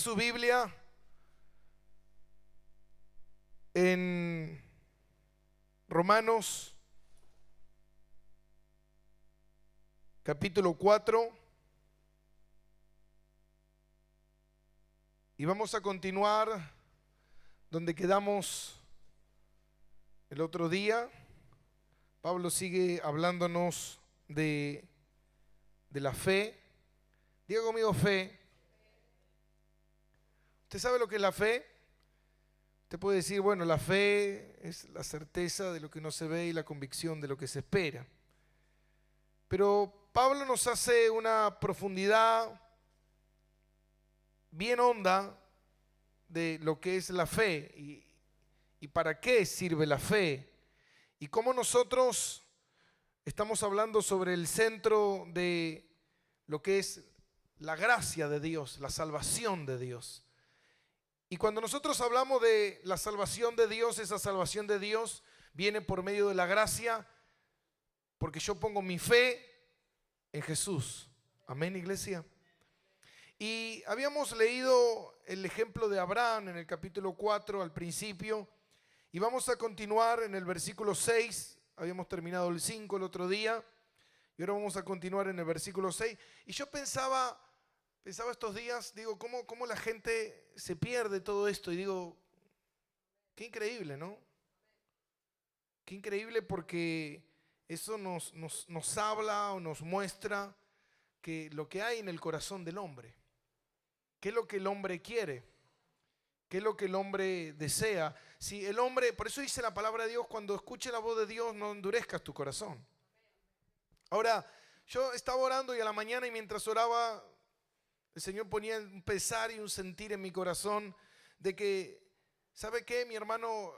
su Biblia en Romanos capítulo 4 y vamos a continuar donde quedamos el otro día. Pablo sigue hablándonos de la fe. Diga conmigo fe. ¿Usted sabe lo que es la fe? Usted puede decir, bueno, la fe es la certeza de lo que no se ve y la convicción de lo que se espera. Pero Pablo nos hace una profundidad bien honda de lo que es la fe y para qué sirve la fe y cómo nosotros estamos hablando sobre el centro de lo que es la gracia de Dios, la salvación de Dios. Y cuando nosotros hablamos de la salvación de Dios, esa salvación de Dios viene por medio de la gracia, porque yo pongo mi fe en Jesús. Amén, iglesia. Y habíamos leído el ejemplo de Abraham en el capítulo 4 al principio, y vamos a continuar en el versículo 6, habíamos terminado el 5 el otro día, y ahora vamos a continuar en el versículo 6. Y yo pensaba estos días, digo, ¿cómo la gente se pierde todo esto? Y digo, qué increíble, ¿no? Qué increíble, porque eso nos habla o nos muestra que lo que hay en el corazón del hombre, qué es lo que el hombre quiere, qué es lo que el hombre desea. Si el hombre, por eso dice la palabra de Dios, cuando escuche la voz de Dios no endurezcas tu corazón. Ahora, yo estaba orando y a la mañana, y mientras oraba, el Señor ponía un pesar y un sentir en mi corazón de que, ¿sabe qué, mi hermano?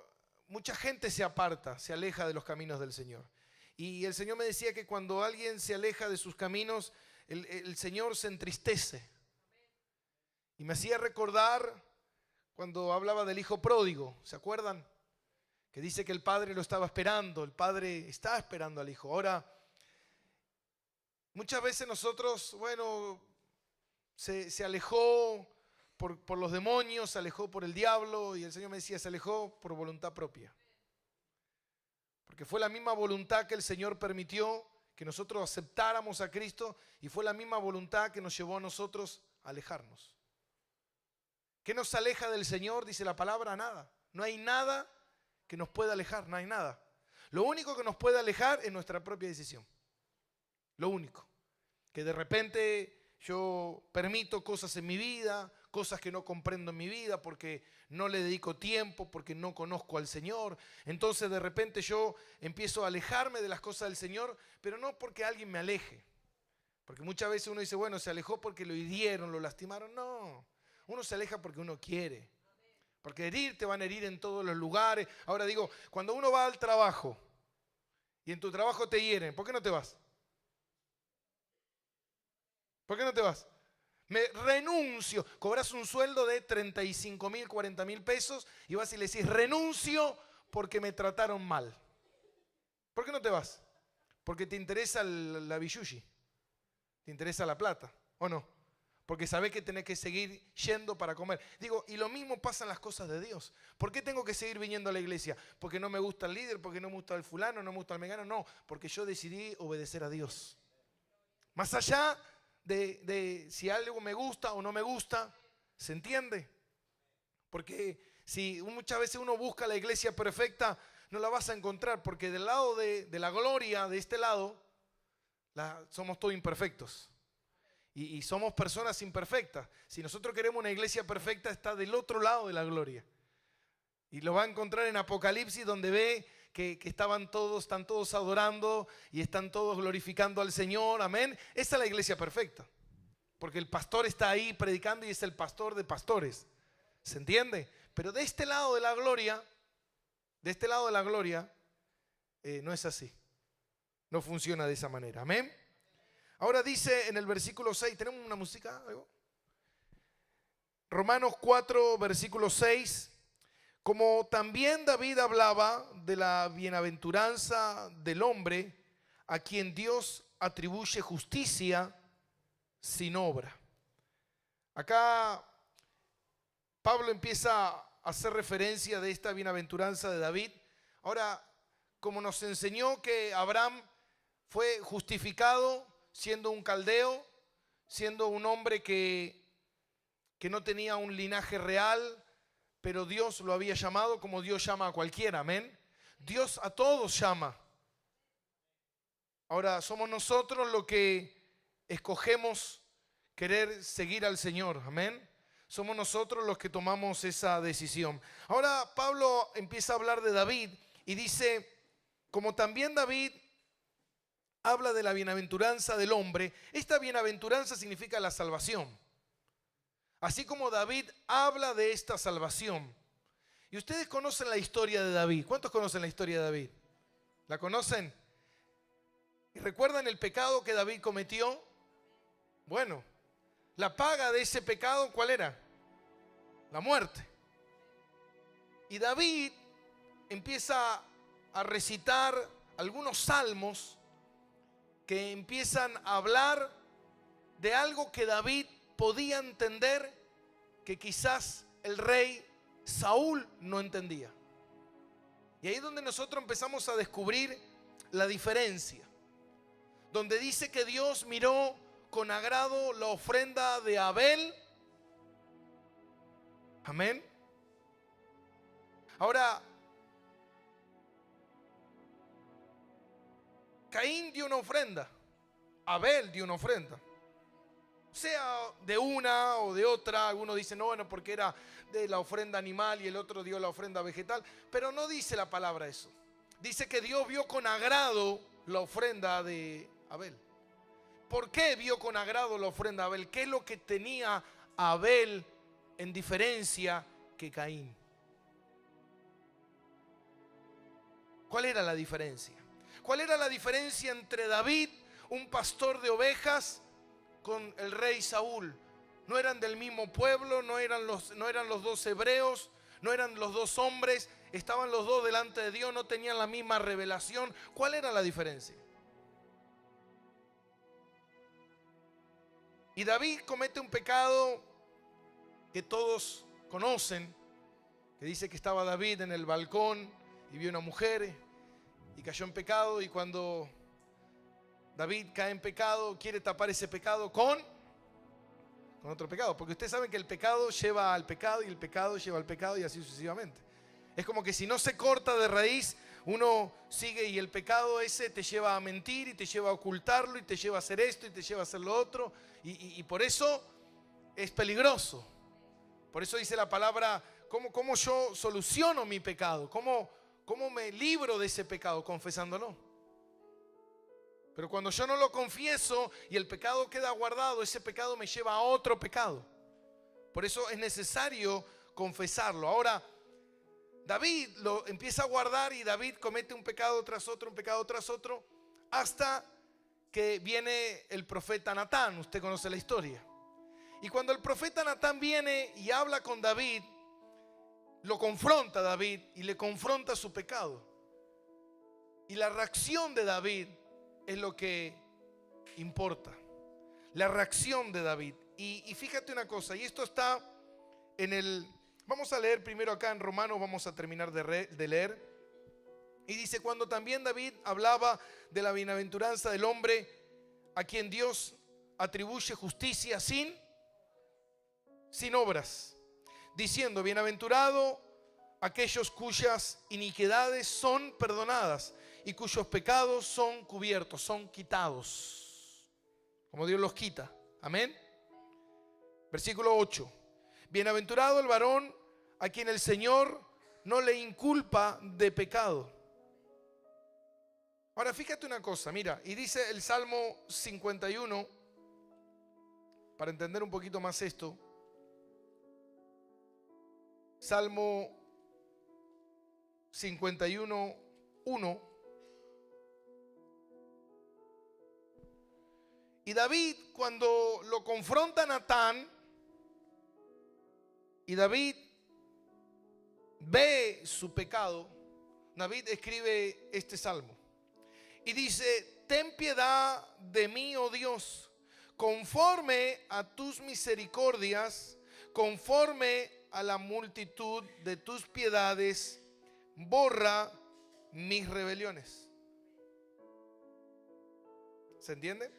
Mucha gente se aparta, se aleja de los caminos del Señor. Y el Señor me decía que cuando alguien se aleja de sus caminos, el Señor se entristece. Y me hacía recordar cuando hablaba del hijo pródigo, ¿se acuerdan? Que dice que el padre lo estaba esperando, el padre está esperando al hijo. Ahora, muchas veces nosotros, bueno, se alejó por los demonios, se alejó por el diablo, y el Señor me decía, se alejó por voluntad propia. Porque fue la misma voluntad que el Señor permitió que nosotros aceptáramos a Cristo, y fue la misma voluntad que nos llevó a nosotros a alejarnos. ¿Qué nos aleja del Señor? Dice la palabra, nada. No hay nada que nos pueda alejar, no hay nada. Lo único que nos puede alejar es nuestra propia decisión. Lo único. Que de repente yo permito cosas en mi vida, cosas que no comprendo en mi vida porque no le dedico tiempo, porque no conozco al Señor. Entonces de repente yo empiezo a alejarme de las cosas del Señor, pero no porque alguien me aleje. Porque muchas veces uno dice, bueno, se alejó porque lo hirieron, lo lastimaron. No, uno se aleja porque uno quiere. Porque herir te van a herir en todos los lugares. Ahora digo, cuando uno va al trabajo y en tu trabajo te hieren, ¿por qué no te vas? ¿Por qué no te vas? Me renuncio. Cobras un sueldo de 35.000, 40.000 pesos y vas y le decís, renuncio porque me trataron mal. ¿Por qué no te vas? Porque te interesa la billushi, te interesa la plata, ¿o no? Porque sabés que tenés que seguir yendo para comer. Digo, y lo mismo pasa en las cosas de Dios. ¿Por qué tengo que seguir viniendo a la iglesia? ¿Porque no me gusta el líder? ¿Porque no me gusta el fulano? ¿No me gusta el mengano? No, porque yo decidí obedecer a Dios. Más allá de si algo me gusta o no me gusta, ¿se entiende? Porque si muchas veces uno busca la iglesia perfecta, no la vas a encontrar, porque del lado de la gloria, de este lado, somos todos imperfectos. Y somos personas imperfectas. Si nosotros queremos una iglesia perfecta, está del otro lado de la gloria. Y lo va a encontrar en Apocalipsis, donde ve que están todos adorando y están todos glorificando al Señor. Amén. Esa es la iglesia perfecta. Porque el pastor está ahí predicando y es el pastor de pastores. ¿Se entiende? Pero de este lado de la gloria, no es así. No funciona de esa manera. Amén. Ahora dice en el versículo 6, ¿tenemos una música? ¿Algo? Romanos 4, versículo 6. Como también David hablaba de la bienaventuranza del hombre a quien Dios atribuye justicia sin obra. Acá Pablo empieza a hacer referencia de esta bienaventuranza de David. Ahora, como nos enseñó que Abraham fue justificado siendo un caldeo, siendo un hombre que no tenía un linaje real, pero Dios lo había llamado como Dios llama a cualquiera, amén. Dios a todos llama. Ahora, somos nosotros los que escogemos querer seguir al Señor, amén. Somos nosotros los que tomamos esa decisión. Ahora Pablo empieza a hablar de David y dice, como también David habla de la bienaventuranza del hombre, esta bienaventuranza significa la salvación. Así como David habla de esta salvación. Y ustedes conocen la historia de David. ¿Cuántos conocen la historia de David? ¿La conocen? ¿Y recuerdan el pecado que David cometió? Bueno, la paga de ese pecado, ¿cuál era? La muerte. Y David empieza a recitar algunos salmos que empiezan a hablar de algo que David podía entender que quizás el rey Saúl no entendía. Y ahí es donde nosotros empezamos a descubrir la diferencia. Donde dice que Dios miró con agrado la ofrenda de Abel. Amén. Ahora, Caín dio una ofrenda, Abel dio una ofrenda. Sea de una o de otra, algunos dicen, no, bueno, porque era de la ofrenda animal y el otro dio la ofrenda vegetal, pero no dice la palabra eso. Dice que Dios vio con agrado la ofrenda de Abel. ¿Por qué vio con agrado la ofrenda de Abel? ¿Qué es lo que tenía Abel en diferencia que Caín? ¿Cuál era la diferencia? ¿Cuál era la diferencia entre David, un pastor de ovejas, con el rey Saúl? No eran del mismo pueblo, no eran los dos hebreos, no eran los dos hombres, estaban los dos delante de Dios, no tenían la misma revelación. ¿Cuál era la diferencia? Y David comete un pecado que todos conocen, que dice que estaba David en el balcón y vio una mujer y cayó en pecado, y cuando David cae en pecado, quiere tapar ese pecado con otro pecado, porque ustedes saben que el pecado lleva al pecado y el pecado lleva al pecado y así sucesivamente. Es como que si no se corta de raíz, uno sigue y el pecado ese te lleva a mentir y te lleva a ocultarlo y te lleva a hacer esto y te lleva a hacer lo otro, y por eso es peligroso. Por eso dice la palabra, ¿cómo yo soluciono mi pecado? ¿Cómo me libro de ese pecado? Confesándolo. Pero cuando yo no lo confieso y el pecado queda guardado, ese pecado me lleva a otro pecado. Por eso es necesario confesarlo. Ahora, David lo empieza a guardar y David comete un pecado tras otro, hasta que viene el profeta Natán. Usted conoce la historia. Y cuando el profeta Natán viene y habla con David, lo confronta a David y le confronta su pecado. Y la reacción de David es lo que importa. La reacción de David. Y fíjate una cosa, y esto está en el... Vamos a leer primero acá en Romanos, vamos a terminar de leer. Y dice, cuando también David hablaba de la bienaventuranza del hombre a quien Dios atribuye justicia sin obras, diciendo, bienaventurado aquellos cuyas iniquidades son perdonadas y cuyos pecados son cubiertos, son quitados, como Dios los quita. Amén. Versículo 8. Bienaventurado el varón a quien el Señor no le inculpa de pecado. Ahora fíjate una cosa, mira, y dice el Salmo 51, para entender un poquito más esto. Salmo 51, 1. Y David, cuando lo confronta a Natán, y David ve su pecado, David escribe este salmo. Y dice, ten piedad de mí, oh Dios, conforme a tus misericordias, conforme a la multitud de tus piedades, borra mis rebeliones. ¿Se entiende?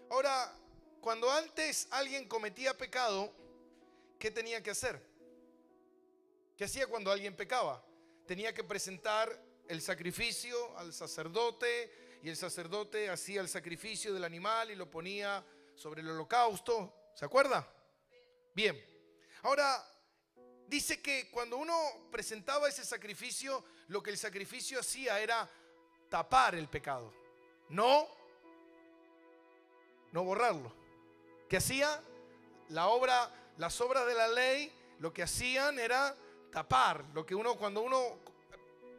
Ahora, cuando antes alguien cometía pecado, ¿qué tenía que hacer? ¿Qué hacía cuando alguien pecaba? Tenía que presentar el sacrificio al sacerdote, y el sacerdote hacía el sacrificio del animal y lo ponía sobre el holocausto. ¿Se acuerda? Bien. Ahora, dice que cuando uno presentaba ese sacrificio, lo que el sacrificio hacía era tapar el pecado, no borrarlo. ¿Qué hacía? Las obras de la ley, lo que hacían era tapar lo que cuando uno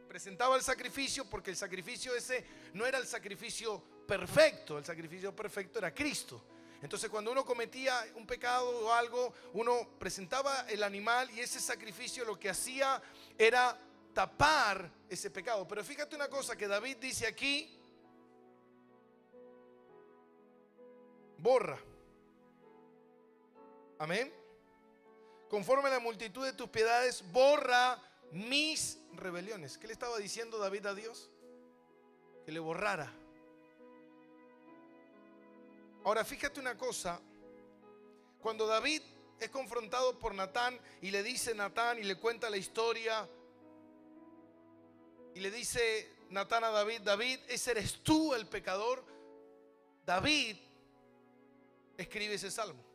presentaba el sacrificio, porque el sacrificio ese no era el sacrificio perfecto, el sacrificio perfecto era Cristo. Entonces cuando uno cometía un pecado o algo, uno presentaba el animal y ese sacrificio lo que hacía era tapar ese pecado. Pero fíjate una cosa que David dice aquí: borra. Amén. Conforme a la multitud de tus piedades, borra mis rebeliones. ¿Qué le estaba diciendo David a Dios? Que le borrara. Ahora fíjate una cosa. Cuando David es confrontado por Natán y le dice Natán y le cuenta la historia, y le dice Natán a David: David, ese eres tú el pecador. David escribe ese salmo.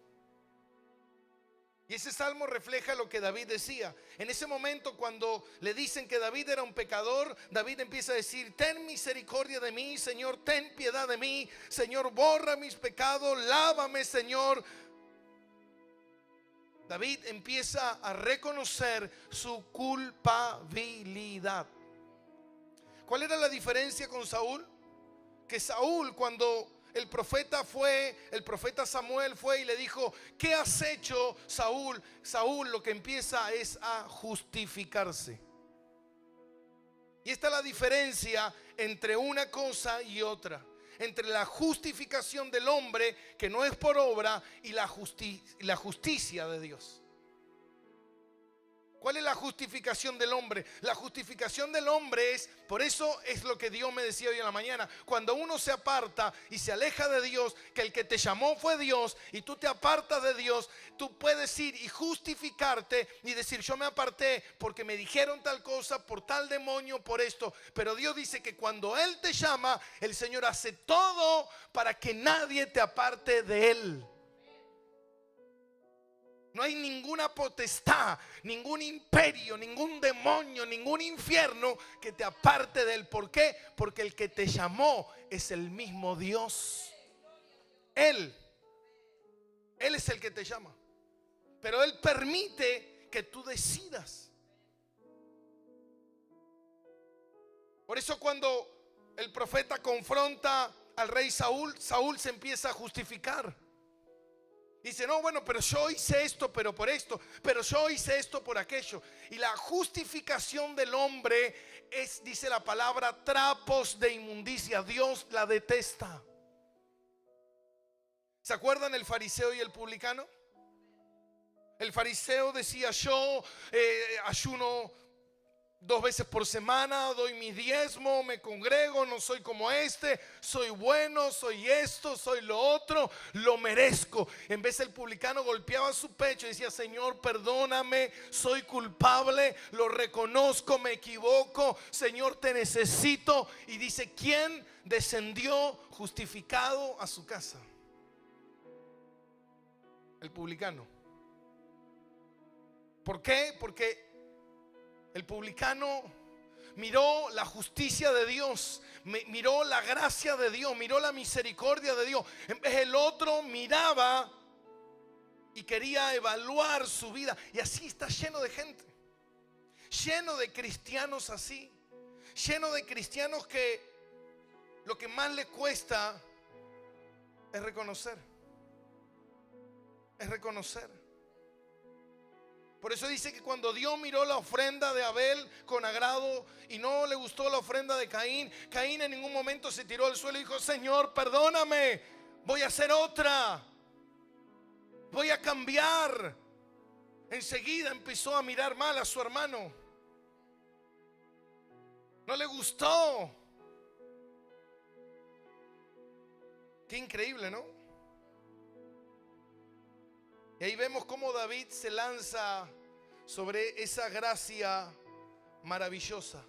Y ese salmo refleja lo que David decía. En ese momento, cuando le dicen que David era un pecador, David empieza a decir: ten misericordia de mí, Señor, ten piedad de mí, Señor, borra mis pecados, lávame, Señor. David empieza a reconocer su culpabilidad. ¿Cuál era la diferencia con Saúl? Que Saúl, cuando el profeta Samuel fue y le dijo: ¿qué has hecho, Saúl? Saúl lo que empieza es a justificarse. Y esta es la diferencia entre una cosa y otra. Entre la justificación del hombre, que no es por obra, y la justicia de Dios. ¿Cuál es la justificación del hombre? La justificación del hombre es, por eso es lo que Dios me decía hoy en la mañana: cuando uno se aparta y se aleja de Dios, que el que te llamó fue Dios, y tú te apartas de Dios, tú puedes ir y justificarte y decir: yo me aparté porque me dijeron tal cosa, por tal demonio, por esto. Pero Dios dice que cuando Él te llama, el Señor hace todo para que nadie te aparte de Él. No hay ninguna potestad, ningún imperio, ningún demonio, ningún infierno que te aparte de Él. ¿Por qué? Porque el que te llamó es el mismo Dios. Él es el que te llama. Pero Él permite que tú decidas. Por eso cuando el profeta confronta al rey Saúl, Saúl se empieza a justificar. Dice: no, bueno, pero yo hice esto, pero por esto, pero yo hice esto por aquello. Y la justificación del hombre es, dice la palabra, trapos de inmundicia. Dios la detesta. ¿Se acuerdan el fariseo y el publicano? El fariseo decía: yo ayuno 2 veces por semana, doy mi diezmo, me congrego, no soy como este, soy bueno, soy esto, soy lo otro, lo merezco. En vez, el publicano golpeaba su pecho y decía: Señor, perdóname, soy culpable, lo reconozco, me equivoco, Señor, te necesito. Y dice: ¿quién descendió justificado a su casa? El publicano. ¿Por qué? Porque el publicano miró la justicia de Dios, miró la gracia de Dios, miró la misericordia de Dios. En vez, el otro miraba y quería evaluar su vida. Y así está lleno de gente, lleno de cristianos así, lleno de cristianos que lo que más le cuesta es reconocer. Es reconocer. Por eso dice que cuando Dios miró la ofrenda de Abel con agrado y no le gustó la ofrenda de Caín, Caín en ningún momento se tiró al suelo y dijo: Señor, perdóname, voy a hacer otra, voy a cambiar. Enseguida empezó a mirar mal a su hermano. No le gustó. Qué increíble, ¿no? Y ahí vemos cómo David se lanza sobre esa gracia maravillosa.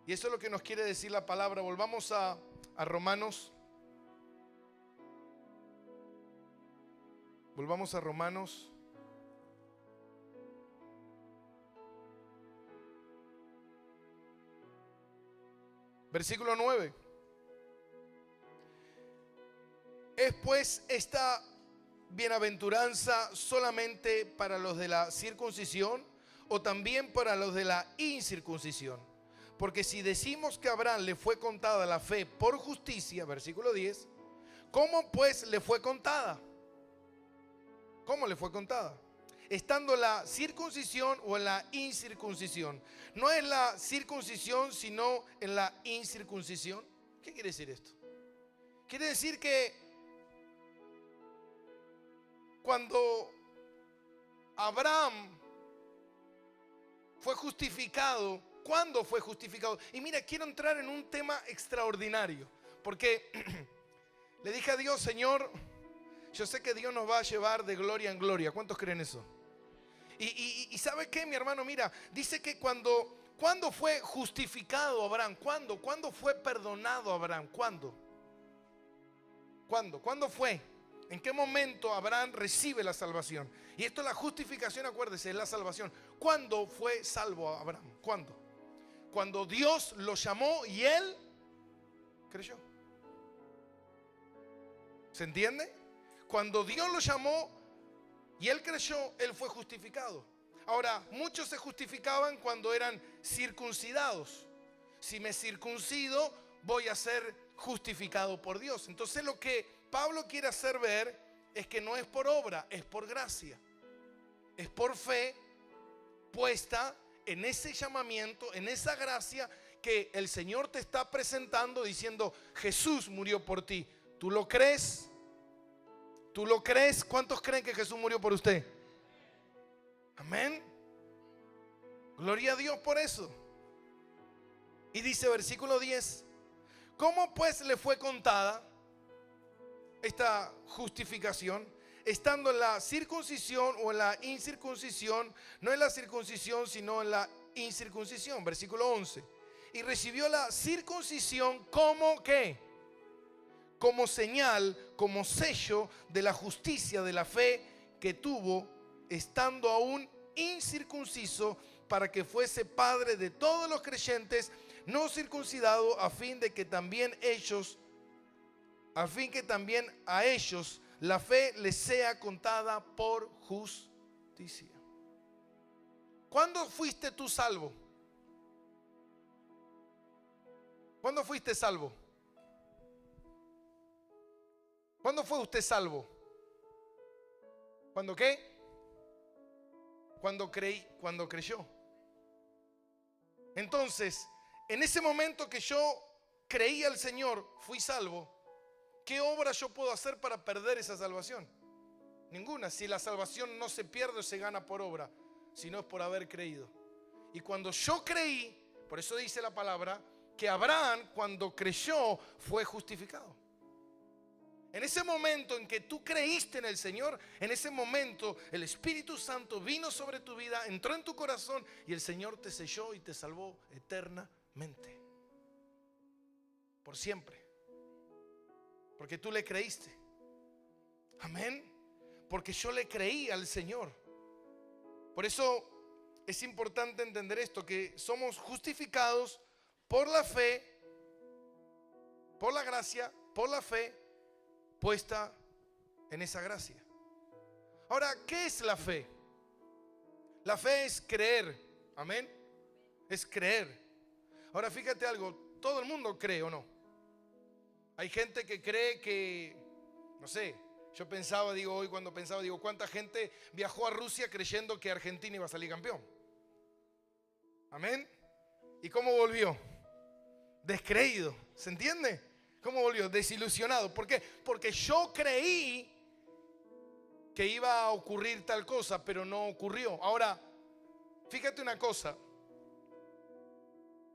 Y eso es lo que nos quiere decir la palabra. Volvamos a Romanos. Volvamos a Romanos. Versículo 9. ¿Es pues esta bienaventuranza solamente para los de la circuncisión o también para los de la incircuncisión? Porque si decimos que a Abraham le fue contada la fe por justicia, versículo 10, ¿cómo pues le fue contada? ¿Cómo le fue contada? Estando en la circuncisión o en la incircuncisión. No es la circuncisión, sino en la incircuncisión. ¿Qué quiere decir esto? Quiere decir que cuando Abraham fue justificado, ¿cuándo fue justificado? Y mira, quiero entrar en un tema extraordinario, porque le dije a Dios, Señor, yo sé que Dios nos va a llevar de gloria en gloria. ¿Cuántos creen eso? Y ¿sabe qué, mi hermano? Mira, dice que cuando fue justificado Abraham, ¿cuándo fue perdonado Abraham? ¿Cuándo fue? ¿En qué momento Abraham recibe la salvación? Y esto es la justificación, acuérdese, es la salvación. ¿Cuándo fue salvo Abraham? ¿Cuándo? Cuando Dios lo llamó y él creyó. ¿Se entiende? Cuando Dios lo llamó y él creyó, él fue justificado. Ahora, muchos se justificaban cuando eran circuncidados. Si me circuncido, voy a ser justificado por Dios. Entonces lo que Pablo quiere hacer ver es que no es por obra, es por gracia. Es por fe puesta en ese llamamiento, en esa gracia que el Señor te está presentando diciendo, Jesús murió por ti. ¿Tú lo crees? ¿Tú lo crees? ¿Cuántos creen que Jesús murió por usted? Amén. Gloria a Dios por eso. Y dice versículo 10, ¿cómo pues le fue contada esta justificación? Estando en la circuncisión o en la incircuncisión, no en la circuncisión sino en la incircuncisión. Versículo 11. Y recibió la circuncisión como ¿qué? Como señal, como sello de la justicia de la fe que tuvo estando aún incircunciso, para que fuese padre de todos los creyentes no circuncidados, a fin que también a ellos la fe les sea contada por justicia. ¿Cuándo fuiste tú salvo? ¿Cuándo fuiste salvo? ¿Cuándo fue usted salvo? ¿Cuándo qué? Cuando creyó. Entonces, en ese momento que yo creí al Señor, fui salvo. ¿Qué obra yo puedo hacer para perder esa salvación? Ninguna. Si la salvación no se pierde o se gana por obra, sino es por haber creído. Y cuando yo creí, por eso dice la palabra, que Abraham cuando creyó fue justificado. En ese momento en que tú creíste en el Señor, en ese momento el Espíritu Santo vino sobre tu vida, entró en tu corazón y el Señor te selló y te salvó eternamente. Por siempre. Porque tú le creíste. Amén. Porque yo le creí al Señor. Por eso es importante entender esto, que somos justificados por la fe, por la gracia, por la fe puesta en esa gracia. Ahora, ¿qué es la fe? La fe es creer. Amén. Es creer. Ahora fíjate algo, todo el mundo cree o no. Hay gente que cree que, no sé, yo pensaba, hoy cuando pensaba, ¿cuánta gente viajó a Rusia creyendo que Argentina iba a salir campeón? Amén. ¿Y cómo volvió? Descreído. ¿Se entiende? ¿Cómo volvió? Desilusionado. ¿Por qué? Porque yo creí que iba a ocurrir tal cosa, pero no ocurrió. Ahora, fíjate una cosa,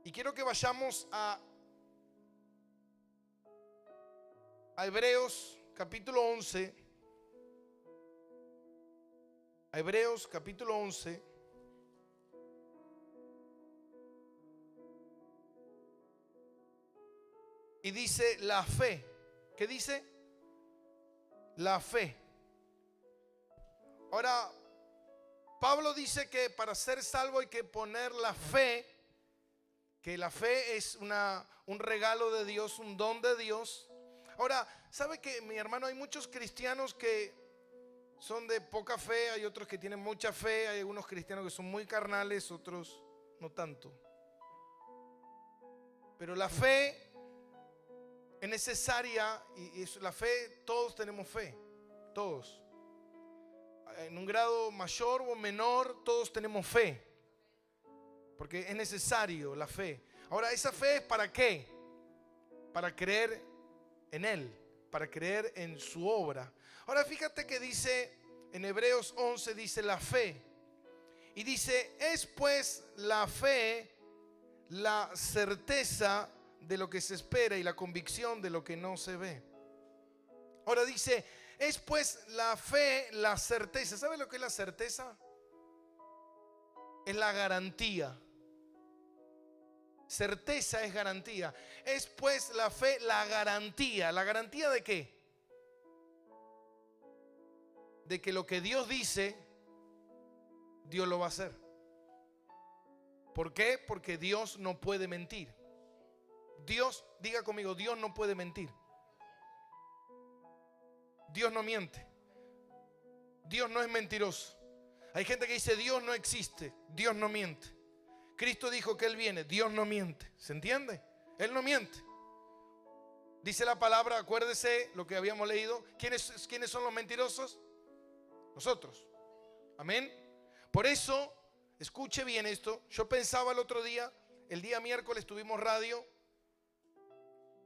y quiero que vayamos a Hebreos capítulo 11. A Hebreos capítulo 11. Y dice la fe. ¿Qué dice? La fe. Ahora, Pablo dice que para ser salvo hay que poner la fe, que la fe es un regalo de Dios, un don de Dios. Ahora, ¿sabe que, mi hermano, hay muchos cristianos que son de poca fe, hay otros que tienen mucha fe, hay algunos cristianos que son muy carnales, otros no tanto? Pero la fe es necesaria y la fe, todos tenemos fe, todos. En un grado mayor o menor, todos tenemos fe, porque es necesario la fe. Ahora, ¿esa fe es para qué? Para creer en Él, para creer en su obra. Ahora fíjate que dice en Hebreos 11, dice la fe. Y dice, es pues la fe la certeza de lo que se espera y la convicción de lo que no se ve. Ahora dice, es pues la fe la certeza. ¿Sabe lo que es la certeza? Es la garantía. Certeza es garantía. Es pues la fe la garantía. ¿La garantía de qué? De que lo que Dios dice, Dios lo va a hacer. ¿Por qué? Porque Dios no puede mentir. Dios, diga conmigo, Dios no puede mentir. Dios no miente. Dios no es mentiroso. Hay gente que dice Dios no existe, Dios no miente. Cristo dijo que Él viene, Dios no miente. ¿Se entiende? Él no miente. Dice la palabra, acuérdese lo que habíamos leído. ¿Quiénes son los mentirosos? Nosotros. Amén. Por eso, escuche bien esto. Yo pensaba el otro día, el día miércoles tuvimos radio,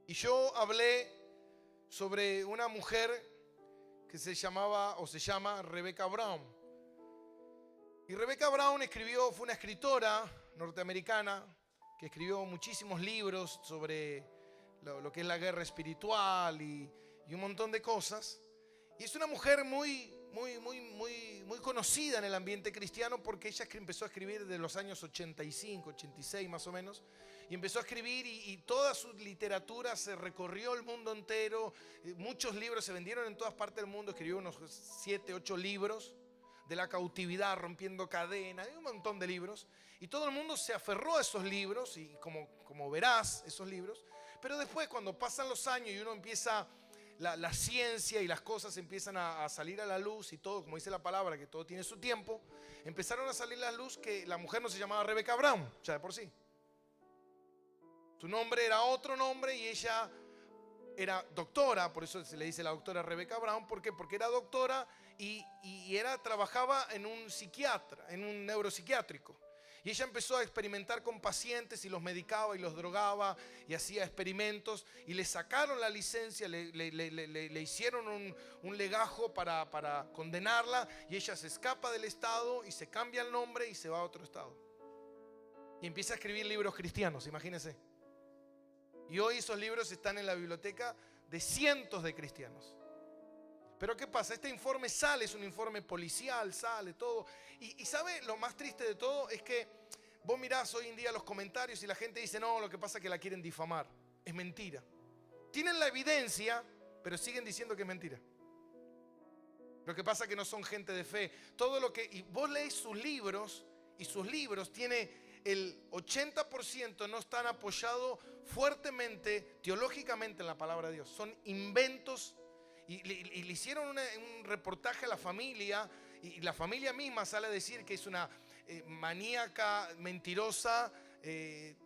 y yo hablé sobre una mujer que se llamaba o se llama Rebecca Brown. Y Rebecca Brown fue una escritora norteamericana que escribió muchísimos libros sobre lo que es la guerra espiritual y un montón de cosas. Y es una mujer muy conocida en el ambiente cristiano, porque ella empezó a escribir desde los años 85, 86 más o menos. Y empezó a escribir y toda su literatura se recorrió el mundo entero. Muchos libros se vendieron en todas partes del mundo. Escribió unos 7, 8 libros. De la cautividad, rompiendo cadenas, hay un montón de libros. Y todo el mundo se aferró a esos libros, y como verás, esos libros. Pero después, cuando pasan los años y uno empieza, la ciencia y las cosas empiezan a salir a la luz y todo, como dice la palabra, que todo tiene su tiempo, empezaron a salir a la luz que la mujer no se llamaba Rebecca Brown, ya de por sí. Su nombre era otro nombre y ella era doctora, por eso se le dice la doctora Rebecca Brown. ¿Por qué? Porque era doctora y trabajaba en un psiquiatra, en un neuropsiquiátrico. Y ella empezó a experimentar con pacientes y los medicaba y los drogaba y hacía experimentos, y le sacaron la licencia, le hicieron un legajo para condenarla, y ella se escapa del estado y se cambia el nombre y se va a otro estado. Y empieza a escribir libros cristianos, imagínense. Y hoy esos libros están en la biblioteca de cientos de cristianos. Pero ¿qué pasa? Este informe sale, es un informe policial, sale todo. Y ¿sabe lo más triste de todo? Es que vos mirás hoy en día los comentarios y la gente dice, no, lo que pasa es que la quieren difamar. Es mentira. Tienen la evidencia, pero siguen diciendo que es mentira. Lo que pasa es que no son gente de fe. Y vos lees sus libros, y sus libros tiene el 80% no están apoyados fuertemente, teológicamente, en la palabra de Dios. Son inventos. Y le hicieron un reportaje a la familia, y la familia misma sale a decir que es una maníaca, mentirosa,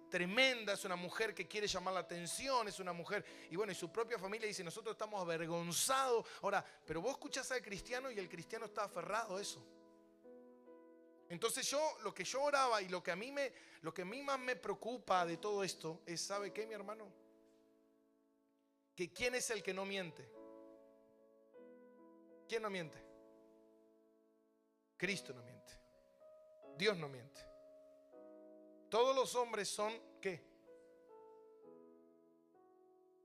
tremenda, es una mujer que quiere llamar la atención, es una mujer, y bueno, y su propia familia dice, nosotros estamos avergonzados. Ahora, pero vos escuchás al cristiano y el cristiano está aferrado a eso. Entonces lo que yo oraba y lo que a mí más me preocupa de todo esto es, ¿sabe qué, mi hermano? Que ¿quién es el que no miente? ¿Quién no miente? Cristo no miente. Dios no miente. Todos los hombres son ¿qué?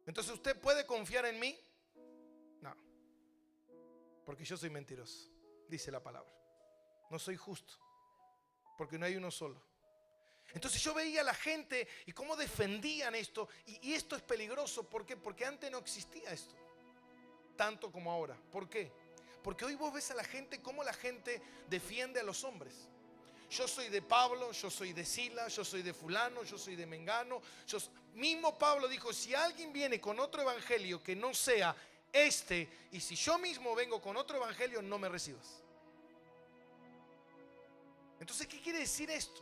Entonces, ¿usted puede confiar en mí? No, porque yo soy mentiroso, dice la palabra. No soy justo, porque no hay uno solo. Entonces yo veía a la gente y cómo defendían esto. Y esto es peligroso. ¿Por qué? Porque antes no existía esto tanto como ahora. ¿Por qué? Porque hoy vos ves a la gente, cómo la gente defiende a los hombres. Yo soy de Pablo, yo soy de Silas, yo soy de fulano, yo soy de Mengano. Mismo Pablo dijo, si alguien viene con otro evangelio que no sea este, y si yo mismo vengo con otro evangelio, no me recibas. Entonces, ¿qué quiere decir esto?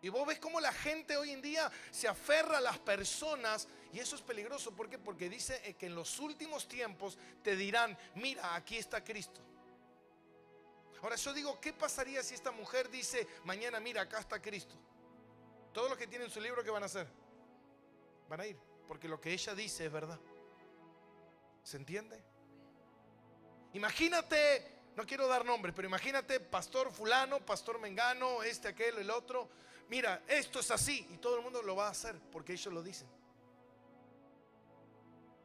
Y vos ves cómo la gente hoy en día se aferra a las personas, y eso es peligroso. ¿Por qué? Porque dice que en los últimos tiempos te dirán, mira, aquí está Cristo. Ahora yo digo, ¿qué pasaría si esta mujer dice mañana, mira, acá está Cristo? Todos los que tienen su libro, ¿qué van a hacer? Van a ir, porque lo que ella dice es verdad. ¿Se entiende? Imagínate, no quiero dar nombres, pero imagínate pastor fulano, pastor mengano, aquel, el otro. Mira, esto es así, y todo el mundo lo va a hacer porque ellos lo dicen.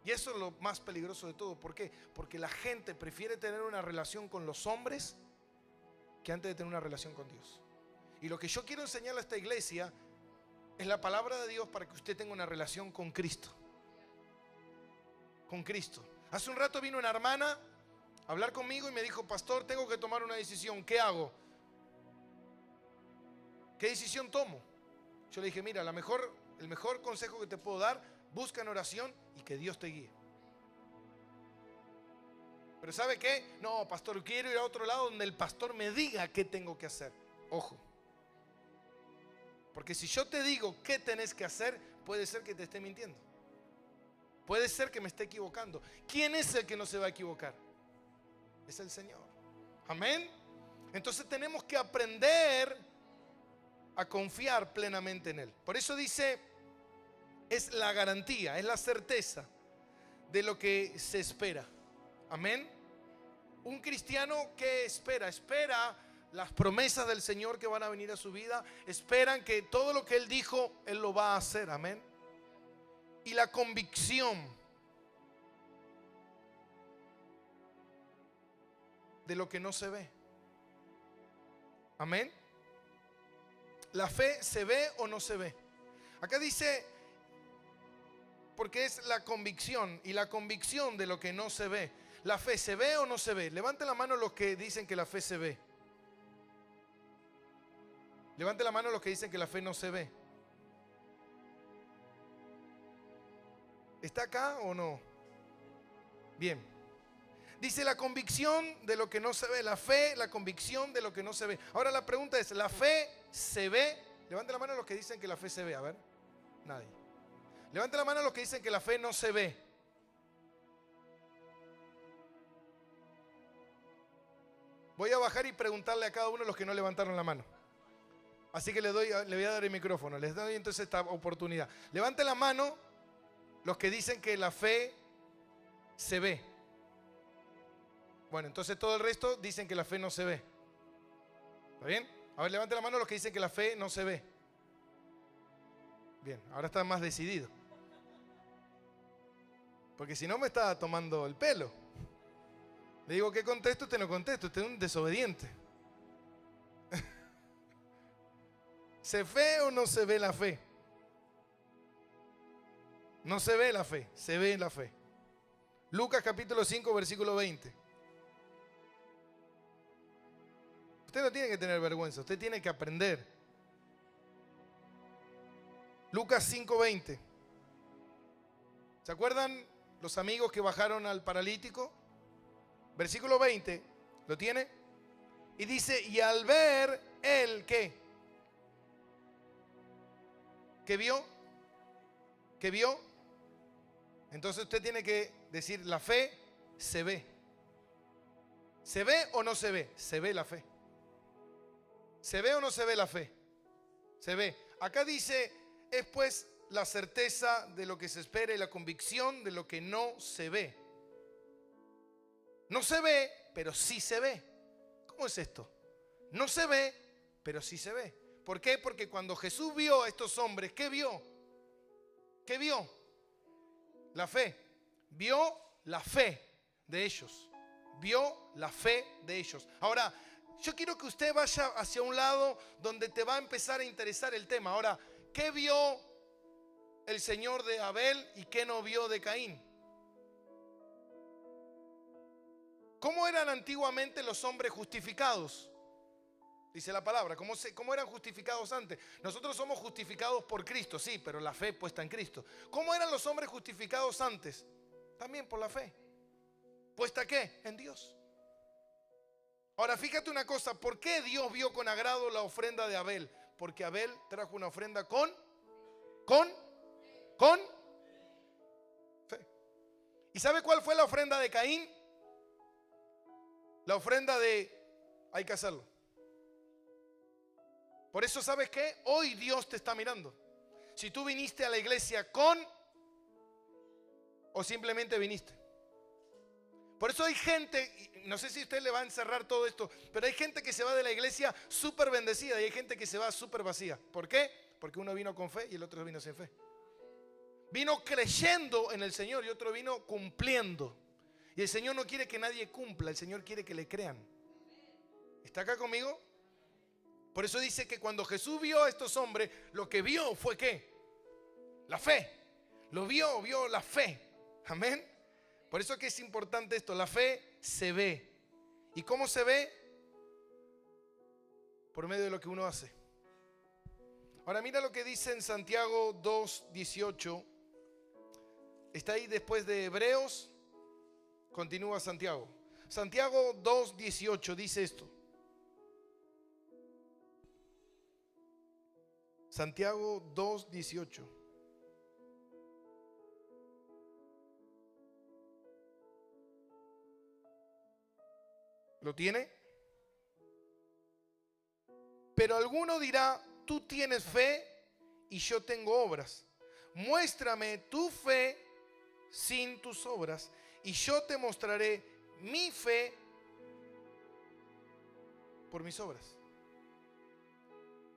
Y eso es lo más peligroso de todo. ¿Por qué? Porque la gente prefiere tener una relación con los hombres que antes de tener una relación con Dios. Y lo que yo quiero enseñarle a esta iglesia es la palabra de Dios para que usted tenga una relación con Cristo. Con Cristo. Hace un rato vino una hermana a hablar conmigo y me dijo, pastor, tengo que tomar una decisión, ¿qué hago? ¿Qué decisión tomo? Yo le dije, mira, el mejor consejo que te puedo dar, busca en oración y que Dios te guíe. Pero ¿sabe qué? No, pastor, quiero ir a otro lado donde el pastor me diga qué tengo que hacer. Ojo. Porque si yo te digo qué tenés que hacer, puede ser que te esté mintiendo. Puede ser que me esté equivocando. ¿Quién es el que no se va a equivocar? Es el Señor. Amén. Entonces tenemos que aprender a confiar plenamente en Él. Por eso dice, es la garantía, es la certeza de lo que se espera. Amén. Un cristiano que espera las promesas del Señor que van a venir a su vida. Esperan que todo lo que Él dijo, Él lo va a hacer. Amén. Y la convicción de lo que no se ve. Amén. La fe se ve o no se ve. Acá dice, porque es la convicción, y la convicción de lo que no se ve. ¿La fe se ve o no se ve? Levante la mano los que dicen que la fe se ve. Levante la mano los que dicen que la fe no se ve. ¿Está acá o no? Bien. Dice la convicción de lo que no se ve. La fe, la convicción de lo que no se ve. Ahora la pregunta es, ¿la fe se ve? Levante la mano los que dicen que la fe se ve. A ver, nadie. Levante la mano los que dicen que la fe no se ve. Voy a bajar y preguntarle a cada uno de los que no levantaron la mano. Así que le voy a dar el micrófono. Les doy entonces esta oportunidad. Levante la mano los que dicen que la fe se ve. Bueno, entonces todo el resto dicen que la fe no se ve. ¿Está bien? A ver, levante la mano los que dicen que la fe no se ve. Bien, ahora está más decidido. Porque si no me está tomando el pelo. Le digo que contesto, usted no contesta, usted es un desobediente. ¿Se ve o no se ve la fe? No se ve la fe, se ve la fe. Lucas capítulo 5, versículo 20. Usted no tiene que tener vergüenza, usted tiene que aprender. Lucas 5, 20. ¿Se acuerdan los amigos que bajaron al paralítico? Versículo 20, ¿lo tiene? Y dice, y al ver él, ¿qué? ¿Qué vio? ¿Qué vio? Entonces usted tiene que decir, la fe se ve. ¿Se ve o no se ve? Se ve la fe. ¿Se ve o no se ve la fe? Se ve. Acá dice, es pues la certeza de lo que se espera y la convicción de lo que no se ve. No se ve, pero sí se ve. ¿Cómo es esto? No se ve, pero sí se ve. ¿Por qué? Porque cuando Jesús vio a estos hombres, ¿qué vio? ¿Qué vio? La fe. Vio la fe de ellos. Vio la fe de ellos. Ahora, yo quiero que usted vaya hacia un lado donde te va a empezar a interesar el tema. Ahora, ¿qué vio el Señor de Abel y qué no vio de Caín? ¿Cómo eran antiguamente los hombres justificados? Dice la palabra. ¿Cómo eran justificados antes? Nosotros somos justificados por Cristo, sí, pero la fe puesta en Cristo. ¿Cómo eran los hombres justificados antes? También por la fe. ¿Puesta qué? En Dios. Ahora fíjate una cosa, ¿por qué Dios vio con agrado la ofrenda de Abel? Porque Abel trajo una ofrenda con fe. ¿Y sabe cuál fue la ofrenda de Caín? La ofrenda de hay que hacerlo. Por eso, ¿sabes qué? Hoy Dios te está mirando. Si tú viniste a la iglesia o simplemente viniste. Por eso hay gente, no sé si a usted le va a encerrar todo esto, pero hay gente que se va de la iglesia súper bendecida y hay gente que se va súper vacía. ¿Por qué? Porque uno vino con fe y el otro vino sin fe. Vino creyendo en el Señor y otro vino cumpliendo. Y el Señor no quiere que nadie cumpla, el Señor quiere que le crean. ¿Está acá conmigo? Por eso dice que cuando Jesús vio a estos hombres, lo que vio fue ¿qué? La fe. Lo vio la fe. Amén. Por eso que es importante esto, la fe se ve. ¿Y cómo se ve? Por medio de lo que uno hace. Ahora mira lo que dice en Santiago 2:18. Está ahí después de Hebreos. Continúa Santiago. Santiago 2:18 dice esto. Santiago 2:18. ¿Lo tiene? Pero alguno dirá, tú tienes fe y yo tengo obras. Muéstrame tu fe sin tus obras y yo te mostraré mi fe por mis obras.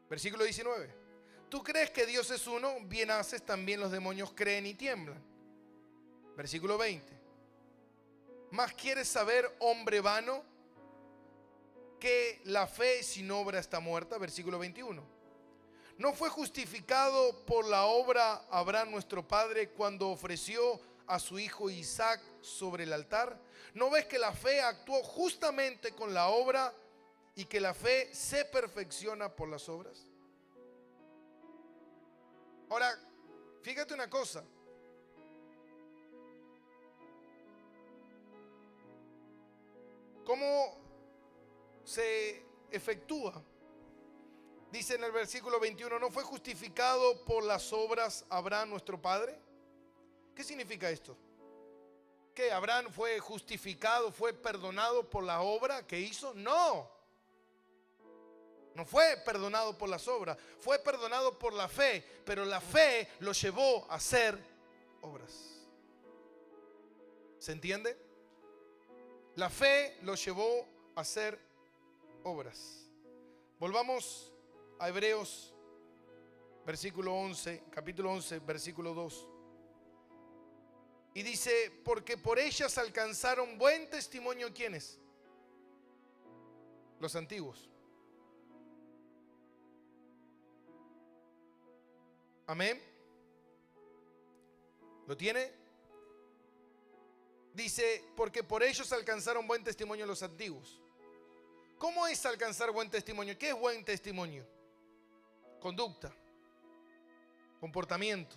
Versículo 19. Tú crees que Dios es uno, bien haces, también los demonios creen y tiemblan. Versículo 20. ¿Más quieres saber, hombre vano, que la fe sin obra está muerta? Versículo 21. ¿No fue justificado por la obra Abraham nuestro padre cuando ofreció a su hijo Isaac sobre el altar? ¿No ves que la fe actuó justamente con la obra y que la fe se perfecciona por las obras? Ahora, fíjate una cosa. ¿Cómo se efectúa? Dice en el versículo 21, ¿no fue justificado por las obras Abraham nuestro padre? ¿Qué significa esto? ¿Que Abraham fue justificado, fue perdonado por la obra que hizo? No. No fue perdonado por las obras, fue perdonado por la fe, pero la fe lo llevó a hacer obras. ¿Se entiende? La fe lo llevó a hacer obras. Volvamos a Hebreos, versículo 11, capítulo 11, versículo 2. Y dice, porque por ellas alcanzaron buen testimonio, ¿quiénes? Los antiguos. Amén. ¿Lo tiene? Dice, porque por ellos alcanzaron buen testimonio los antiguos. ¿Cómo es alcanzar buen testimonio? ¿Qué es buen testimonio? Conducta, comportamiento.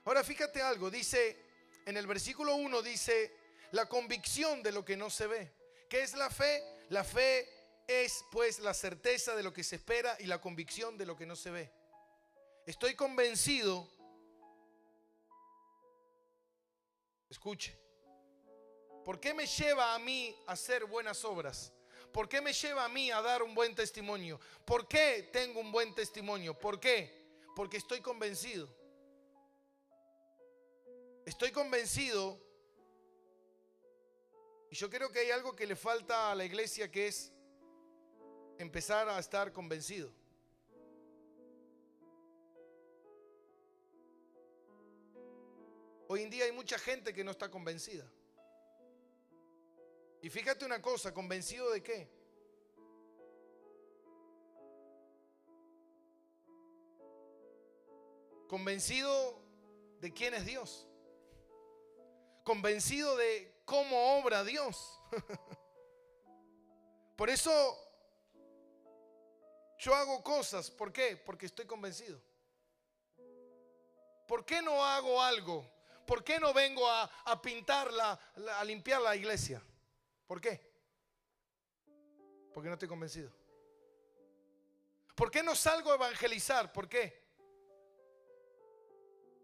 Ahora fíjate algo, dice en el versículo 1, dice la convicción de lo que no se ve. ¿Qué es la fe? La fe es pues la certeza de lo que se espera y la convicción de lo que no se ve. Estoy convencido, escuche, ¿por qué me lleva a mí a hacer buenas obras? ¿Por qué me lleva a mí a dar un buen testimonio? ¿Por qué tengo un buen testimonio? ¿Por qué? Porque estoy convencido. Estoy convencido Y yo creo que hay algo que le falta a la iglesia, que es empezar a estar convencido. Hoy en día hay mucha gente que no está convencida. Y fíjate una cosa, ¿convencido de qué? Convencido de quién es Dios. Convencido de cómo obra Dios. Por eso yo hago cosas. ¿Por qué? Porque estoy convencido. ¿Por qué no hago algo? ¿Por qué no vengo a pintarla, a limpiar la iglesia? ¿Por qué? Porque no estoy convencido. ¿Por qué no salgo a evangelizar? ¿Por qué?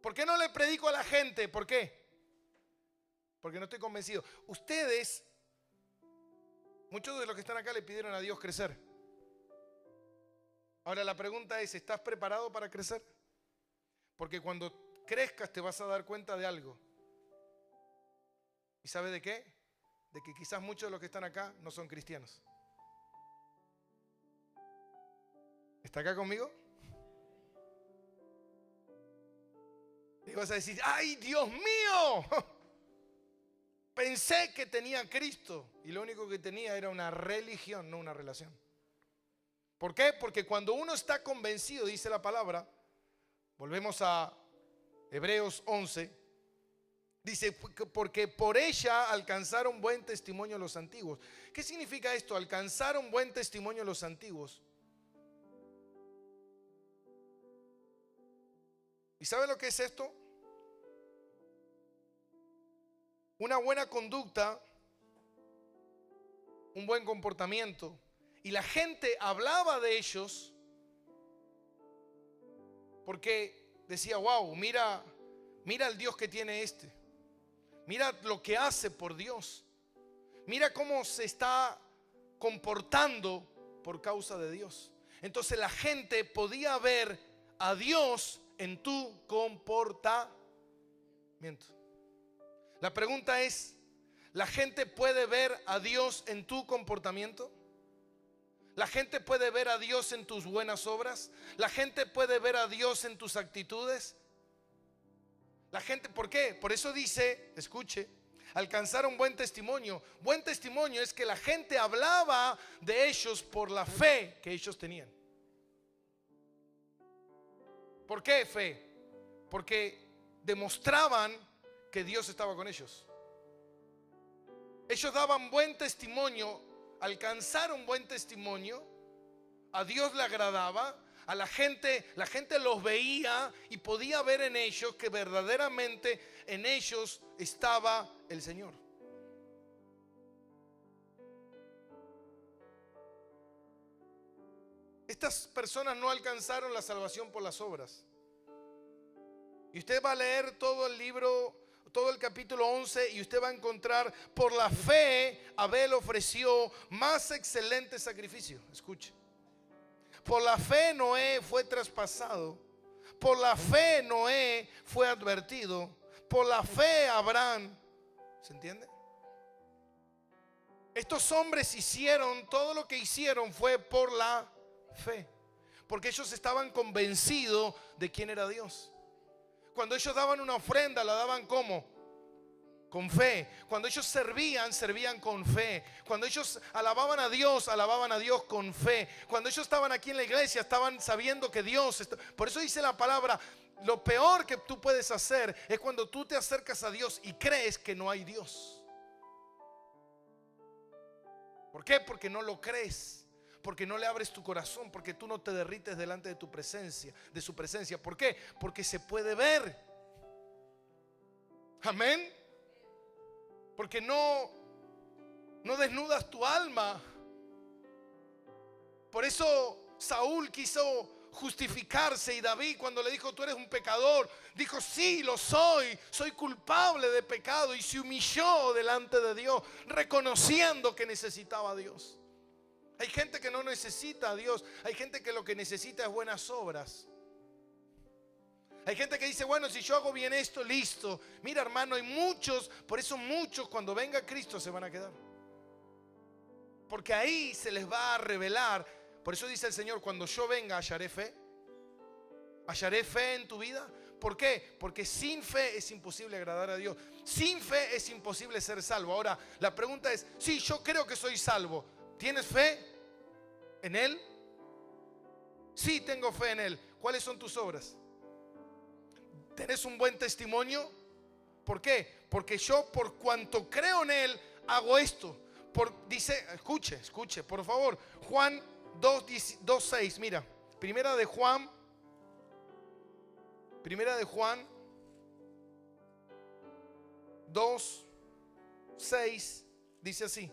¿Por qué no le predico a la gente? ¿Por qué? Porque no estoy convencido. Ustedes, muchos de los que están acá, le pidieron a Dios crecer. Ahora la pregunta es, ¿estás preparado para crecer? Porque cuando crezcas te vas a dar cuenta de algo. ¿Y sabe de qué? De que quizás muchos de los que están acá no son cristianos. ¿Está acá conmigo? Y vas a decir, ¡ay, Dios mío! Pensé que tenía a Cristo y lo único que tenía era una religión, no una relación. ¿Por qué? Porque cuando uno está convencido, dice la palabra, volvemos a Hebreos 11, dice, porque por ella alcanzaron buen testimonio los antiguos. ¿Qué significa esto? Alcanzaron buen testimonio los antiguos. ¿Y sabe lo que es esto? Una buena conducta, un buen comportamiento. Y la gente hablaba de ellos porque decía, wow, mira el Dios que tiene este. Mira lo que hace por Dios. Mira cómo se está comportando por causa de Dios. Entonces la gente podía ver a Dios en tu comportamiento. La pregunta es, ¿la gente puede ver a Dios en tu comportamiento? ¿La gente puede ver a Dios en tus buenas obras? ¿La gente puede ver a Dios en tus actitudes? La gente, ¿por qué? Por eso dice, escuche, alcanzaron buen testimonio. Buen testimonio es que la gente hablaba de ellos por la fe que ellos tenían. ¿Por qué fe? Porque demostraban que Dios estaba con ellos. Ellos daban buen testimonio, alcanzaron buen testimonio, a Dios le agradaba, a la gente los veía y podía ver en ellos que verdaderamente en ellos estaba el Señor. Estas personas no alcanzaron la salvación por las obras. Y usted va a leer todo el libro, todo el capítulo 11, y usted va a encontrar, por la fe Abel ofreció más excelente sacrificio. Escuche. Por la fe Noé fue traspasado. Por la fe Noé fue advertido. Por la fe Abraham. ¿Se entiende? Estos hombres hicieron, todo lo que hicieron fue por la fe. Porque ellos estaban convencidos de quién era Dios. Cuando ellos daban una ofrenda, la daban ¿cómo? Con fe. Cuando ellos servían con fe. Cuando ellos alababan a Dios con fe. Cuando ellos estaban aquí en la iglesia, estaban sabiendo que Dios por eso dice la palabra, lo peor que tú puedes hacer es cuando tú te acercas a Dios y crees que no hay Dios. ¿Por qué? Porque no lo crees. Porque no le abres tu corazón, porque tú no te derrites delante de tu presencia, de su presencia. ¿Por qué? Porque se puede ver. Amén. Porque no desnudas tu alma. Por eso Saúl quiso justificarse, y David, cuando le dijo tú eres un pecador, dijo sí, lo soy culpable de pecado, y se humilló delante de Dios, reconociendo que necesitaba a Dios. Hay gente que no necesita a Dios. Hay gente que lo que necesita es buenas obras. Hay gente que dice, bueno, si yo hago bien esto, listo. Mira, hermano, hay muchos, por eso muchos cuando venga Cristo se van a quedar. Porque ahí se les va a revelar. Por eso dice el Señor, cuando yo venga, hallaré fe. ¿Hallaré fe en tu vida? ¿Por qué? Porque sin fe es imposible agradar a Dios. Sin fe es imposible ser salvo. Ahora, la pregunta es, sí, yo creo que soy salvo. ¿Tienes fe en Él? Sí, tengo fe en Él. ¿Cuáles son tus obras? ¿Tenés un buen testimonio? ¿Por qué? Porque yo, por cuanto creo en Él, hago esto. Dice, escuche, por favor. Juan 2:6, mira. Primera de Juan 2:6 dice así.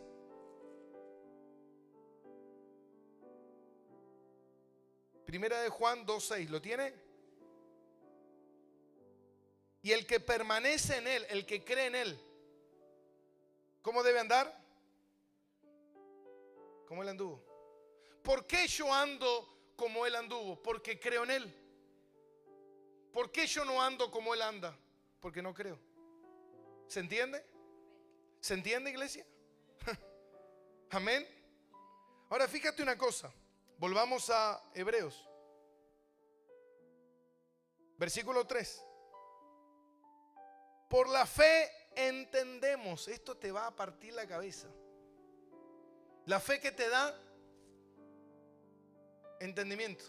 Primera de Juan 2:6, ¿lo tiene? Y el que permanece en Él, el que cree en Él, ¿cómo debe andar? Como Él anduvo. ¿Por qué yo ando como Él anduvo? Porque creo en Él. ¿Por qué yo no ando como Él anda? Porque no creo. ¿Se entiende? ¿Se entiende, iglesia? Amén. Ahora fíjate una cosa. Volvamos a Hebreos. Versículo 3. Por la fe entendemos. Esto te va a partir la cabeza. La fe que te da entendimiento.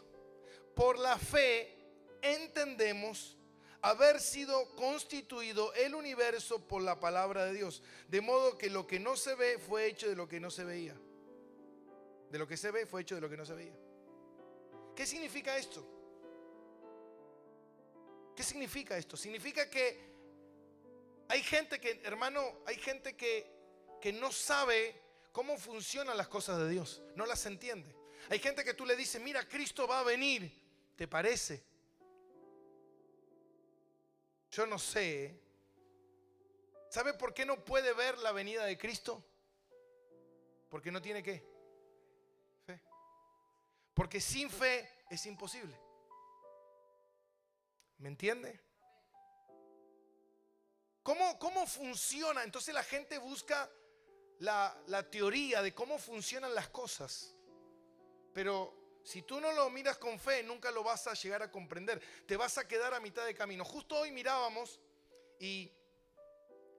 Por la fe entendemos haber sido constituido el universo por la palabra de Dios, de modo que lo que no se ve fue hecho de lo que no se veía. De lo que se ve fue hecho de lo que no se veía. ¿Qué significa esto? ¿Qué significa esto? Significa que hay gente que, hermano, hay gente que no sabe cómo funcionan las cosas de Dios, no las entiende. Hay gente que tú le dices, mira, Cristo va a venir, ¿te parece? Yo no sé. ¿Sabe por qué no puede ver la venida de Cristo? Porque no tiene ¿qué? Fe. Porque sin fe es imposible. ¿Me entiende? ¿Cómo funciona? Entonces la gente busca la teoría de cómo funcionan las cosas. Pero si tú no lo miras con fe, nunca lo vas a llegar a comprender. Te vas a quedar a mitad de camino. Justo hoy mirábamos y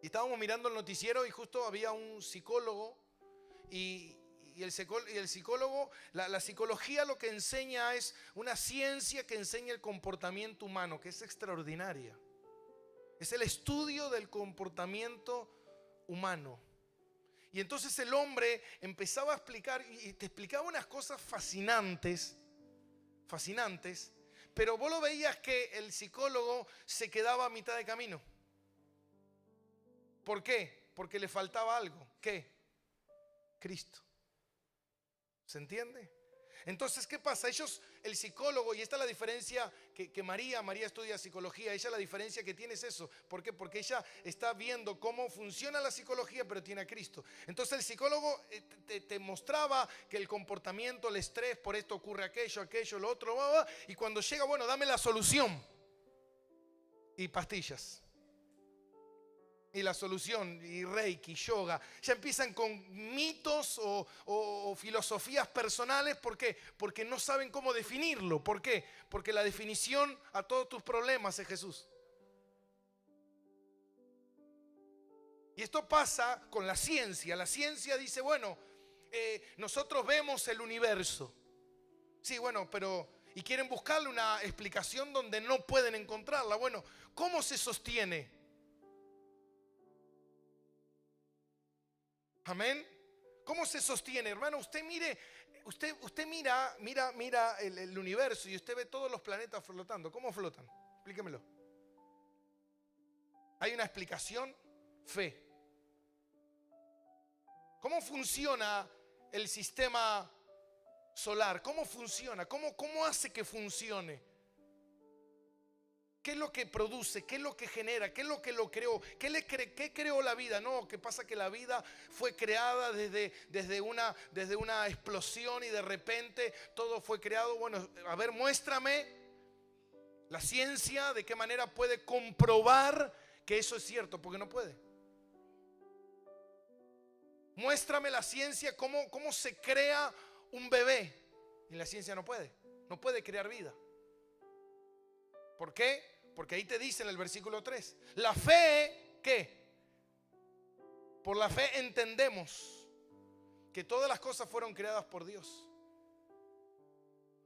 estábamos mirando el noticiero y justo había un psicólogo y el psicólogo, la psicología lo que enseña es una ciencia que enseña el comportamiento humano, que es extraordinaria. Es el estudio del comportamiento humano. Y entonces el hombre empezaba a explicar y te explicaba unas cosas fascinantes, pero vos lo veías que el psicólogo se quedaba a mitad de camino. ¿Por qué? Porque le faltaba algo. ¿Qué? Cristo. ¿Se entiende? Entonces, ¿qué pasa? El psicólogo, y esta es la diferencia que María estudia psicología, ella la diferencia que tiene es eso. ¿Por qué? Porque ella está viendo cómo funciona la psicología, pero tiene a Cristo. Entonces el psicólogo te mostraba que el comportamiento, el estrés, por esto ocurre aquello, lo otro, y cuando llega, bueno, dame la solución. Y pastillas. Y la solución, y reiki, yoga, ya empiezan con mitos o filosofías personales. ¿Por qué? Porque no saben cómo definirlo. ¿Por qué? Porque la definición a todos tus problemas es Jesús. Y esto pasa con la ciencia. La ciencia dice, bueno, nosotros vemos el universo. Sí, bueno, pero... y quieren buscarle una explicación donde no pueden encontrarla. Bueno, ¿cómo se sostiene? Amén. ¿Cómo se sostiene, hermano? Usted mire, usted mira el universo y usted ve todos los planetas flotando. ¿Cómo flotan? Explíquemelo. ¿Hay una explicación? Fe. ¿Cómo funciona el sistema solar? ¿Cómo funciona? ¿Cómo hace que funcione? ¿Qué es lo que produce? ¿Qué es lo que genera? ¿Qué es lo que lo creó? ¿Qué creó la vida? No, ¿qué pasa? Que la vida fue creada desde una explosión y de repente todo fue creado. Bueno, a ver, muéstrame La ciencia, ¿de qué manera puede comprobar que eso es cierto? Porque no puede. Muéstrame la ciencia cómo se crea un bebé. Y la ciencia no puede. No puede crear vida. ¿Por qué? Porque ahí te dice en el versículo 3. La fe, ¿qué? Por la fe entendemos que todas las cosas fueron creadas por Dios.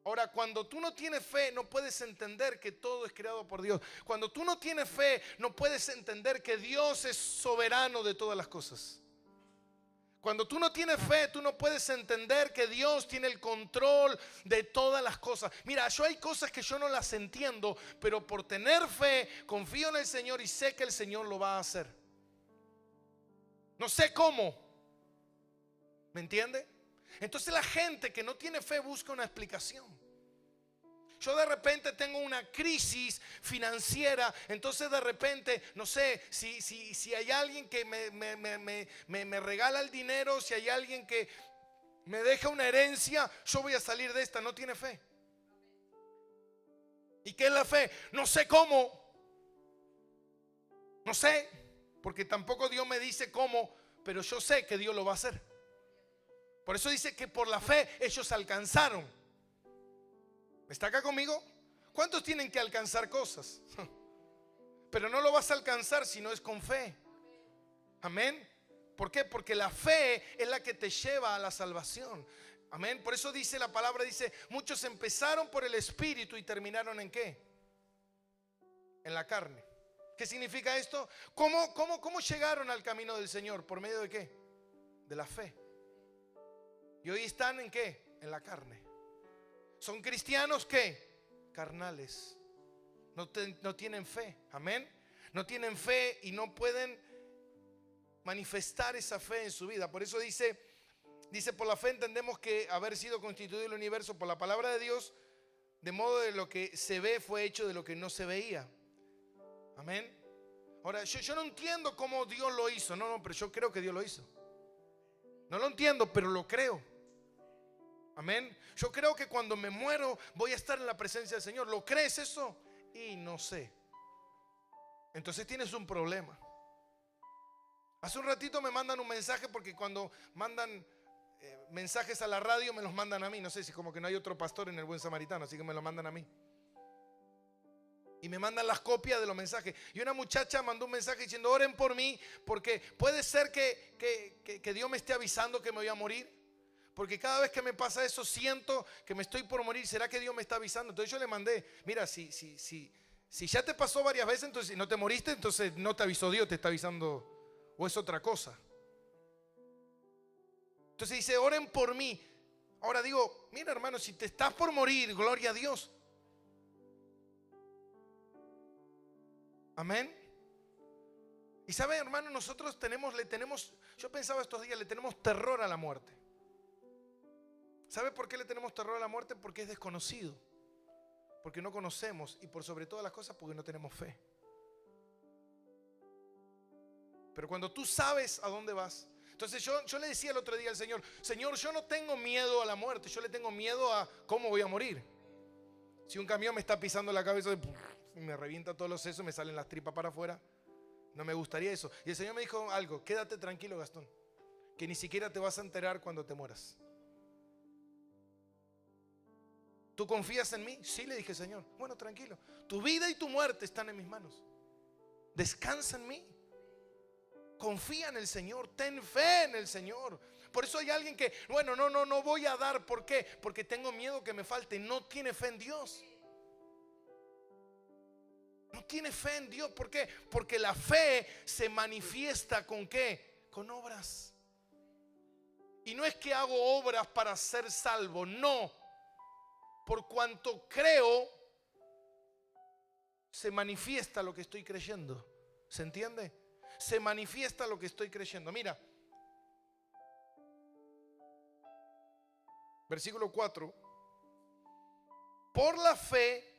Ahora, cuando tú no tienes fe, no puedes entender que todo es creado por Dios. Cuando tú no tienes fe, no puedes entender que Dios es soberano de todas las cosas. Cuando tú no tienes fe, tú no puedes entender que Dios tiene el control de todas las cosas. Mira, yo hay cosas que yo no las entiendo, pero por tener fe, confío en el Señor y sé que el Señor lo va a hacer. No sé cómo. ¿Me entiende? Entonces la gente que no tiene fe busca una explicación. Yo de repente tengo una crisis financiera, entonces de repente, no sé, si hay alguien que me regala el dinero, si hay alguien que me deja una herencia, yo voy a salir de esta. No tiene fe. ¿Y qué es la fe? No sé cómo. No sé, porque tampoco Dios me dice cómo, pero yo sé que Dios lo va a hacer. Por eso dice que por la fe ellos alcanzaron. ¿Está acá conmigo? ¿Cuántos tienen que alcanzar cosas? Pero no lo vas a alcanzar si no es con fe. Amén. ¿Por qué? Porque la fe es la que te lleva a la salvación. Amén. Por eso dice la palabra, dice, muchos empezaron por el Espíritu y terminaron ¿en qué? En la carne. ¿Qué significa esto? ¿Cómo llegaron al camino del Señor? ¿Por medio de qué? De la fe. Y hoy están ¿en qué? En la carne. Son cristianos ¿qué? Carnales. No tienen fe. Amén. No tienen fe y no pueden manifestar esa fe en su vida. Por eso dice, por la fe entendemos que haber sido constituido el universo por la palabra de Dios, de modo de lo que se ve fue hecho de lo que no se veía. Amén. Ahora, yo no entiendo cómo Dios lo hizo. No, pero yo creo que Dios lo hizo. No lo entiendo, pero lo creo. Amén. Yo creo que cuando me muero voy a estar en la presencia del Señor. ¿Lo crees eso? Y no sé. Entonces tienes un problema. Hace un ratito me mandan un mensaje, porque cuando mandan mensajes a la radio me los mandan a mí. No sé si como que no hay otro pastor en el Buen Samaritano, así que me lo mandan a mí. Y me mandan las copias de los mensajes. Y una muchacha mandó un mensaje diciendo: oren por mí, porque puede ser que Dios me esté avisando que me voy a morir. Porque cada vez que me pasa eso siento que me estoy por morir. ¿Será que Dios me está avisando? Entonces yo le mandé: mira, si ya te pasó varias veces, entonces si no te moriste, entonces no te avisó Dios, te está avisando, o es otra cosa. Entonces dice: oren por mí. Ahora digo, mira hermano, si te estás por morir, gloria a Dios. Amén. Y sabe, hermano, nosotros yo pensaba estos días, le tenemos terror a la muerte. ¿Sabe por qué le tenemos terror a la muerte? Porque es desconocido, porque no conocemos, y por sobre todas las cosas porque no tenemos fe. Pero cuando tú sabes a dónde vas. Entonces yo le decía el otro día al Señor: Señor, yo no tengo miedo a la muerte, yo le tengo miedo a cómo voy a morir. Si un camión me está pisando la cabeza y me revienta todos los sesos, me salen las tripas para afuera, no me gustaría eso. Y el Señor me dijo algo: quédate tranquilo, Gastón, que ni siquiera te vas a enterar cuando te mueras. ¿Tú confías en mí? Sí, le dije: Señor, bueno, tranquilo, tu vida y tu muerte están en mis manos. Descansa en mí. Confía en el Señor, ten fe en el Señor. Por eso hay alguien que, bueno, no voy a dar. ¿Por qué? Porque tengo miedo que me falte. No tiene fe en Dios. No tiene fe en Dios. ¿Por qué? Porque la fe se manifiesta ¿con qué? Con obras. Y no es que hago obras para ser salvo, no. Por cuanto creo, se manifiesta lo que estoy creyendo. ¿Se entiende? Se manifiesta lo que estoy creyendo. Mira, versículo 4. Por la fe,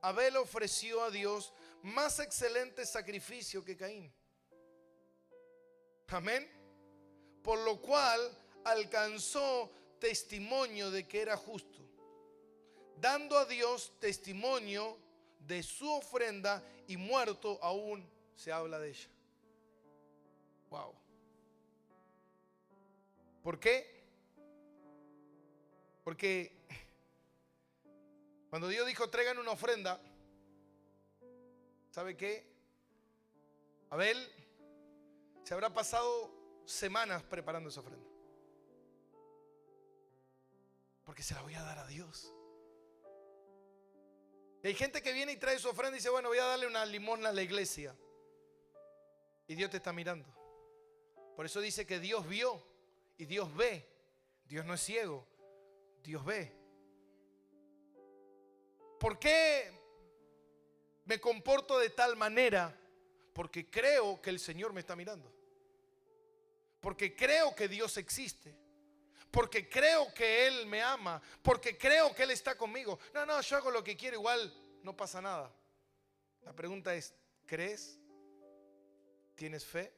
Abel ofreció a Dios más excelente sacrificio que Caín. Amén. Por lo cual alcanzó testimonio de que era justo, dando a Dios testimonio de su ofrenda y muerto aún se habla de ella. Wow. ¿Por qué? Porque cuando Dios dijo traigan una ofrenda, ¿sabe qué? Abel se habrá pasado semanas preparando esa ofrenda. Porque se la voy a dar a Dios. Y hay gente que viene y trae su ofrenda y dice, bueno, voy a darle una limosna a la iglesia. Y Dios te está mirando. Por eso dice que Dios vio y Dios ve. Dios no es ciego, Dios ve. ¿Por qué me comporto de tal manera? Porque creo que el Señor me está mirando. Porque creo que Dios existe. Porque creo que Él me ama. Porque creo que Él está conmigo. No, yo hago lo que quiero, igual no pasa nada. La pregunta es, ¿crees? ¿Tienes fe?